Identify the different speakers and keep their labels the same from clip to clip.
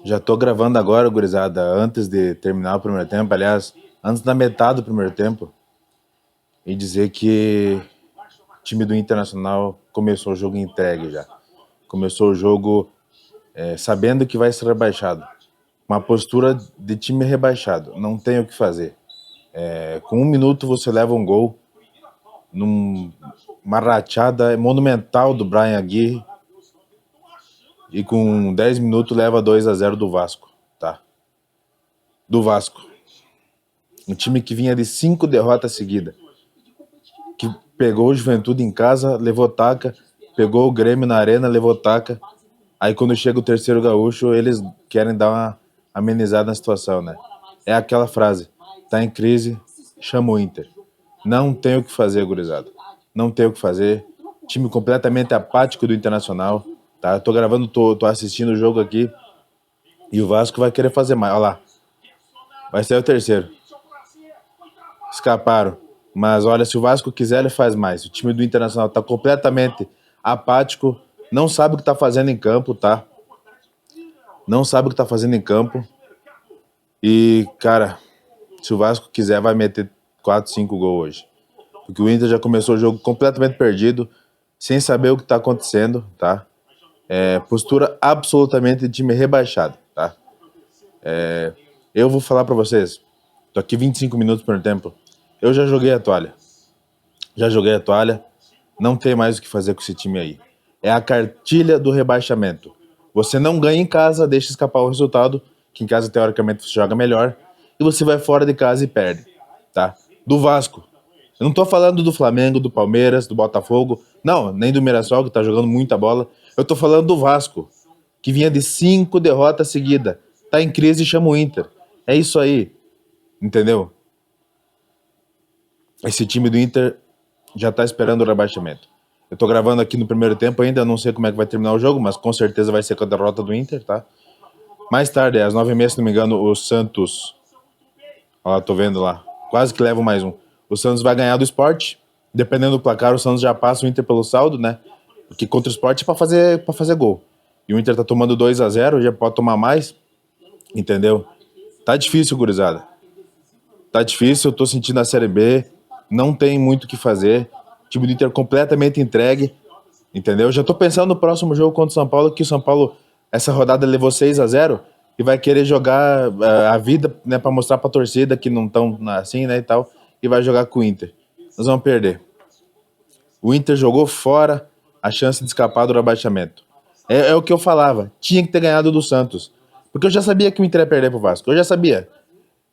Speaker 1: Já tô gravando agora, gurizada, antes de terminar o primeiro tempo, aliás, antes da metade do primeiro tempo, e dizer que o time do Internacional começou o jogo entregue já. Começou o jogo sabendo que vai ser rebaixado. Uma postura de time rebaixado, não tem o que fazer. Com 1 minuto você leva um gol, numa rachada monumental do Bryan Aguirre, e com 10 minutos leva 2-0 do Vasco, tá? Do Vasco. Um time que vinha de 5 derrotas seguidas. Que pegou o Juventude em casa, levou taca. Pegou o Grêmio na arena, levou taca. Aí quando chega o terceiro gaúcho, eles querem dar uma amenizada na situação, né? É aquela frase, tá em crise, chama o Inter. Não tem o que fazer, gurizada. Não tem o que fazer. Time completamente apático do Internacional, tá? Eu tô gravando, tô assistindo o jogo aqui. E o Vasco vai querer fazer mais. Olha lá. Vai ser o terceiro. Escaparam. Mas olha, se o Vasco quiser, ele faz mais. O time do Internacional tá completamente apático. Não sabe o que tá fazendo em campo, tá? Não sabe o que tá fazendo em campo. E, cara, se o Vasco quiser, vai meter 4, 5 gols hoje. Porque o Inter já começou o jogo completamente perdido, sem saber o que tá acontecendo, tá? Postura absolutamente de time rebaixado, tá? Eu vou falar pra vocês, tô aqui 25 minutos por tempo. Eu já joguei a toalha. Já joguei a toalha. Não tem mais o que fazer com esse time aí. É a cartilha do rebaixamento. Você não ganha em casa, deixa escapar o resultado, que em casa teoricamente você joga melhor, e você vai fora de casa e perde, tá? Do Vasco. Eu não tô falando do Flamengo, do Palmeiras, do Botafogo, não, nem do Mirassol, que tá jogando muita bola. Eu tô falando do Vasco, que vinha de 5 derrotas seguidas. Tá em crise e chama o Inter. É isso aí, entendeu? Esse time do Inter já tá esperando o rebaixamento. Eu tô gravando aqui no primeiro tempo ainda, não sei como é que vai terminar o jogo, mas com certeza vai ser com a derrota do Inter, tá? Mais tarde, às 9h30, se não me engano, o Santos... Ó, tô vendo lá. Quase que leva mais um. O Santos vai ganhar do Sport. Dependendo do placar, o Santos já passa o Inter pelo saldo, né? Porque contra o Sport é pra fazer gol. E o Inter tá tomando 2-0, já pode tomar mais. Entendeu? Tá difícil, gurizada. Tá difícil, eu tô sentindo a Série B. Não tem muito o que fazer. O time do Inter completamente entregue. Entendeu? Já tô pensando no próximo jogo contra o São Paulo, que o São Paulo, essa rodada levou 6-0 e vai querer jogar a vida, né, pra mostrar pra torcida que não estão assim, né, e tal, e vai jogar com o Inter. Nós vamos perder. O Inter jogou fora a chance de escapar do rebaixamento. É o que eu falava, tinha que ter ganhado do Santos. Porque eu já sabia que o Inter ia perder pro Vasco, eu já sabia.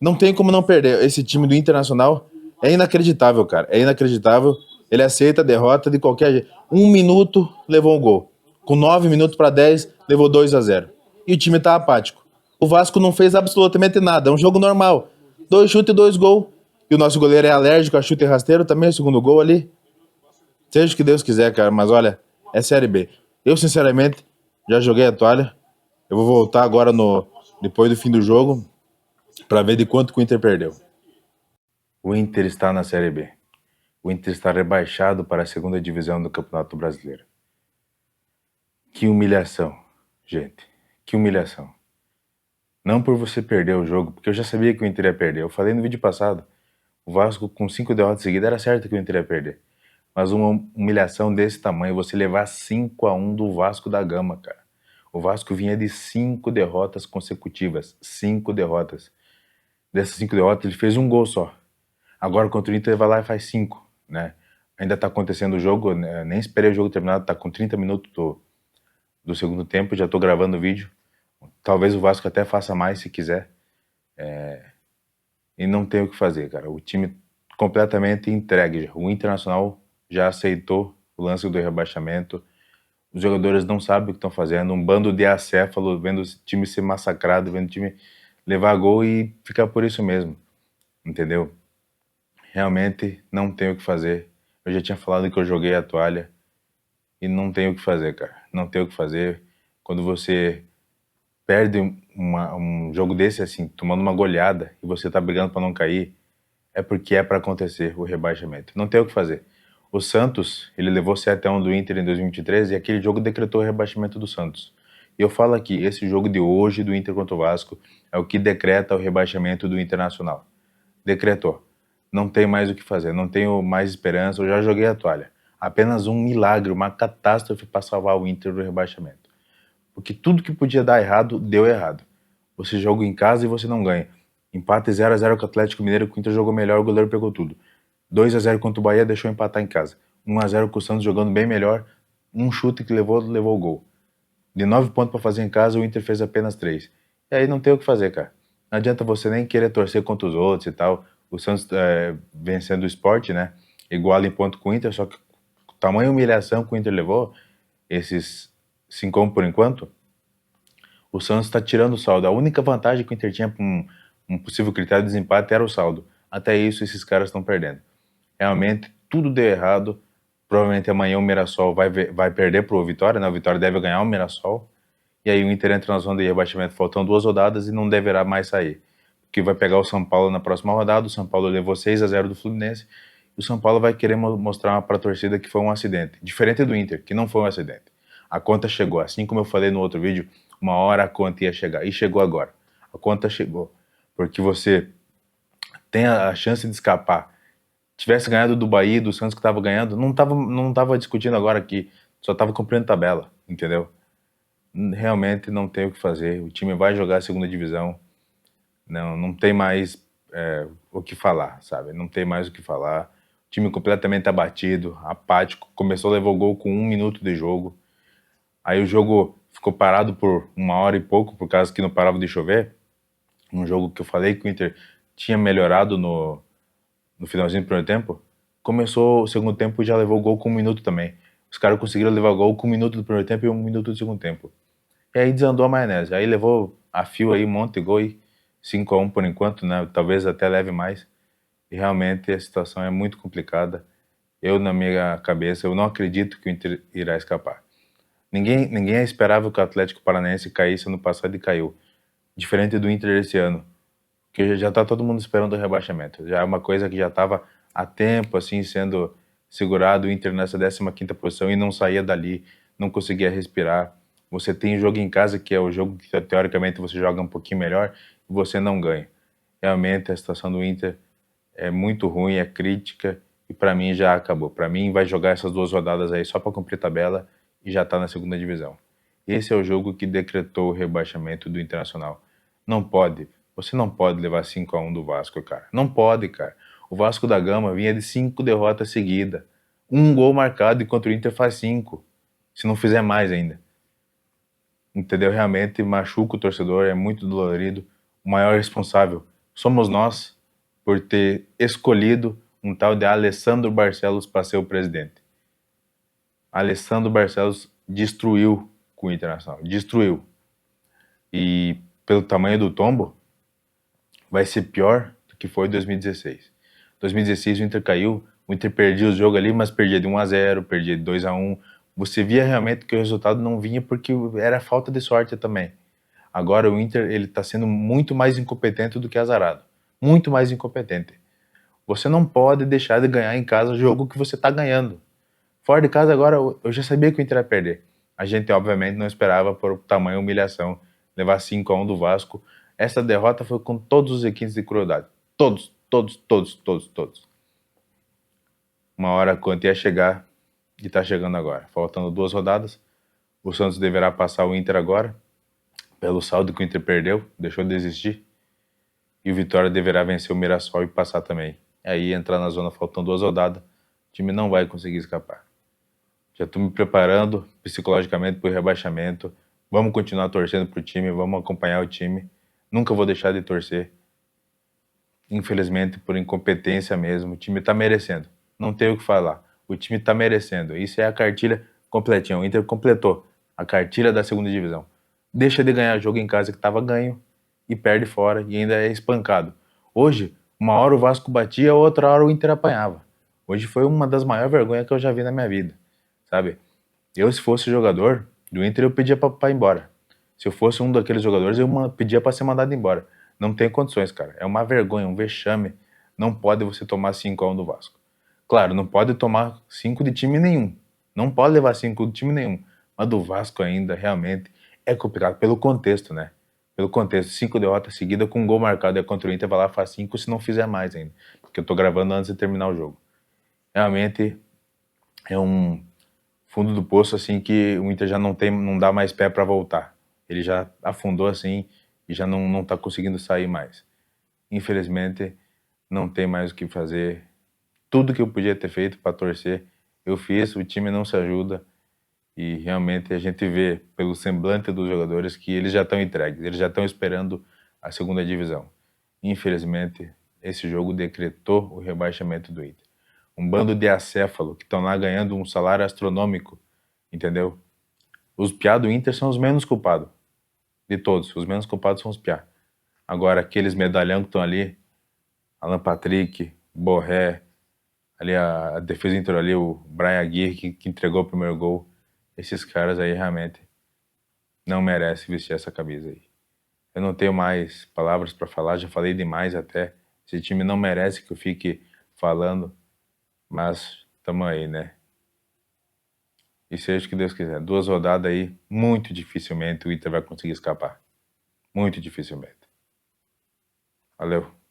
Speaker 1: Não tem como não perder. Esse time do Internacional é inacreditável, cara. É inacreditável. Ele aceita a derrota de qualquer jeito. 1 minuto, levou um gol. Com 9 minutos para 10, levou 2-0. E o time tá apático. O Vasco não fez absolutamente nada. É um jogo normal. 2 chutes e 2 gols. E o nosso goleiro é alérgico a chute rasteiro também, o segundo gol ali. Seja o que Deus quiser, cara. Mas olha, é Série B. Eu, sinceramente, já joguei a toalha. Eu vou voltar agora depois do fim do jogo para ver de quanto que o Inter perdeu. O Inter está na Série B. O Inter está rebaixado para a segunda divisão do Campeonato Brasileiro. Que humilhação, gente. Que humilhação. Não por você perder o jogo, porque eu já sabia que o Inter ia perder. Eu falei no vídeo passado, o Vasco com 5 derrotas seguidas era certo que o Inter ia perder. Mas uma humilhação desse tamanho, você levar 5-1 do Vasco da Gama, cara. O Vasco vinha de 5 derrotas consecutivas. 5 derrotas. Dessas 5 derrotas, ele fez um gol só. Agora contra o Inter, vai lá e faz 5, né? Ainda tá acontecendo o jogo, né? Nem esperei o jogo terminado, tá com 30 minutos do segundo tempo, já tô gravando o vídeo. Talvez o Vasco até faça mais se quiser. E não tem o que fazer, cara. O time completamente entregue. O Internacional já aceitou o lance do rebaixamento. Os jogadores não sabem o que estão fazendo. Um bando de acéfalo, vendo o time ser massacrado, vendo o time levar gol e ficar por isso mesmo. Entendeu? Realmente não tenho o que fazer. Eu já tinha falado que eu joguei a toalha e não tenho o que fazer, cara. Não tenho o que fazer. Quando você perde um jogo desse, assim, tomando uma goleada e você tá brigando para não cair, é porque é para acontecer o rebaixamento. Não tem o que fazer. O Santos, ele levou 7-1 do Inter em 2023 e aquele jogo decretou o rebaixamento do Santos. E eu falo aqui, esse jogo de hoje do Inter contra o Vasco é o que decreta o rebaixamento do Internacional. Decretou. Não tem mais o que fazer, não tenho mais esperança, eu já joguei a toalha. Apenas um milagre, uma catástrofe para salvar o Inter do rebaixamento. Porque tudo que podia dar errado, deu errado. Você joga em casa e você não ganha. Empate 0x0 com o Atlético Mineiro, que o Inter jogou melhor, o goleiro pegou tudo. 2x0 contra o Bahia, deixou empatar em casa. 1x0 com o Santos jogando bem melhor, um chute que levou o gol. De 9 pontos para fazer em casa, o Inter fez apenas 3. E aí não tem o que fazer, cara. Não adianta você nem querer torcer contra os outros e tal. O Santos vencendo o Sport, né? Igual em ponto com o Inter, só que o tamanho de humilhação que o Inter levou, esses 5 por enquanto, o Santos está tirando o saldo. A única vantagem que o Inter tinha para um possível critério de desempate era o saldo. Até isso, esses caras estão perdendo. Realmente, tudo deu errado. Provavelmente amanhã o Mirassol vai perder pro Vitória, né? O Vitória deve ganhar o Mirassol. E aí o Inter entra na zona de rebaixamento, faltam 2 rodadas e não deverá mais sair. Porque vai pegar o São Paulo na próxima rodada. O São Paulo levou 6x0 do Fluminense. E o São Paulo vai querer mostrar para a torcida que foi um acidente. Diferente do Inter, que não foi um acidente. A conta chegou. Assim como eu falei no outro vídeo, uma hora a conta ia chegar. E chegou agora. A conta chegou. Porque você tem a chance de escapar. Tivesse ganhado do Bahia, do Santos que estava ganhando, não tava discutindo agora aqui, só tava cumprindo tabela, entendeu? Realmente não tem o que fazer, o time vai jogar a segunda divisão, não tem mais o que falar, sabe? Não tem mais o que falar. O time completamente abatido, apático, começou a levar o gol com 1 minuto de jogo, aí o jogo ficou parado por 1 hora e pouco, por causa que não parava de chover, um jogo que eu falei que o Inter tinha melhorado no finalzinho do primeiro tempo, começou o segundo tempo e já levou o gol com 1 minuto também. Os caras conseguiram levar o gol com 1 minuto do primeiro tempo e 1 minuto do segundo tempo. E aí desandou a maionese. Aí levou a fio aí um monte de gol e 5x1 por enquanto, né? Talvez até leve mais. E realmente a situação é muito complicada. Eu, na minha cabeça, eu não acredito que o Inter irá escapar. Ninguém esperava que o Atlético Paranaense caísse ano passado e caiu. Diferente do Inter esse ano, que já tá todo mundo esperando o rebaixamento. Já é uma coisa que já estava há tempo, assim, sendo segurado, o Inter nessa 15ª posição e não saía dali, não conseguia respirar. Você tem jogo em casa, que é o jogo que teoricamente você joga um pouquinho melhor, e você não ganha. Realmente a situação do Inter é muito ruim, é crítica, e para mim já acabou. Para mim vai jogar essas 2 rodadas aí só para cumprir tabela e já tá na segunda divisão. Esse é o jogo que decretou o rebaixamento do Internacional. Não pode. Você não pode levar 5x1 do Vasco, cara. Não pode, cara. O Vasco da Gama vinha de 5 derrotas seguidas. 1 gol marcado enquanto o Inter faz 5. Se não fizer mais ainda. Entendeu? Realmente machuca o torcedor, é muito dolorido. O maior responsável somos nós por ter escolhido um tal de Alessandro Barcelos para ser o presidente. Alessandro Barcelos destruiu com o Internacional. Destruiu. E pelo tamanho do tombo, vai ser pior do que foi em 2016. 2016 o Inter caiu, o Inter perdia o jogo ali, mas perdia de 1x0, perdia de 2x1. Você via realmente que o resultado não vinha porque era falta de sorte também. Agora o Inter ele está sendo muito mais incompetente do que azarado. Muito mais incompetente. Você não pode deixar de ganhar em casa o jogo que você está ganhando. Fora de casa agora eu já sabia que o Inter ia perder. A gente obviamente não esperava por tamanha humilhação levar 5x1 do Vasco. Essa derrota foi com todos os requintes de crueldade. Todos, todos, todos, todos, todos. Uma hora a conta ia chegar e tá chegando agora. Faltando 2 rodadas. O Santos deverá passar o Inter agora, pelo saldo que o Inter perdeu, deixou de existir. E o Vitória deverá vencer o Mirassol e passar também. Aí entrar na zona faltando 2 rodadas, o time não vai conseguir escapar. Já estou me preparando psicologicamente para o rebaixamento. Vamos continuar torcendo para o time, vamos acompanhar o time. Nunca vou deixar de torcer. Infelizmente, por incompetência mesmo, o time está merecendo. Não tenho o que falar. O time está merecendo. Isso é a cartilha completinha. O Inter completou a cartilha da segunda divisão. Deixa de ganhar jogo em casa que estava ganho e perde fora e ainda é espancado. Hoje, uma hora o Vasco batia, outra hora o Inter apanhava. Hoje foi uma das maiores vergonhas que eu já vi na minha vida, sabe? Eu, se fosse jogador do Inter, eu pedia pra ir embora. Se eu fosse um daqueles jogadores, eu pedia pra ser mandado embora. Não tem condições, cara. É uma vergonha, um vexame. Não pode você tomar 5x1 do Vasco. Claro, não pode tomar 5 de time nenhum. Não pode levar 5 de time nenhum. Mas do Vasco ainda, realmente, É complicado pelo contexto, né? Pelo contexto, 5 derrotas seguidas com um gol marcado é contra o Inter, vai lá, faz 5 se não fizer mais ainda. Porque eu tô gravando antes de terminar o jogo. Realmente é um fundo do poço, assim, que o Inter já não dá mais pé para voltar. Ele já afundou, assim, e já não tá conseguindo sair mais. Infelizmente, não tem mais o que fazer. Tudo que eu podia ter feito para torcer, eu fiz, o time não se ajuda. E realmente a gente vê pelo semblante dos jogadores que eles já estão entregues, eles já estão esperando a segunda divisão. Infelizmente, esse jogo decretou o rebaixamento do Inter. Um bando de acéfalo que estão lá ganhando um salário astronômico, entendeu? Os piá do Inter são os menos culpados de todos, os menos culpados são os piá. Agora, aqueles medalhão que estão ali, Alan Patrick, Borré, ali a defesa entrou ali, o Brian Aguirre que entregou o primeiro gol, esses caras aí realmente não merece vestir essa camisa aí. Eu não tenho mais palavras para falar, já falei demais até. Esse time não merece que eu fique falando, mas tamo aí, né? E seja o que Deus quiser. 2 rodadas aí, muito dificilmente o Inter vai conseguir escapar. Muito dificilmente. Valeu.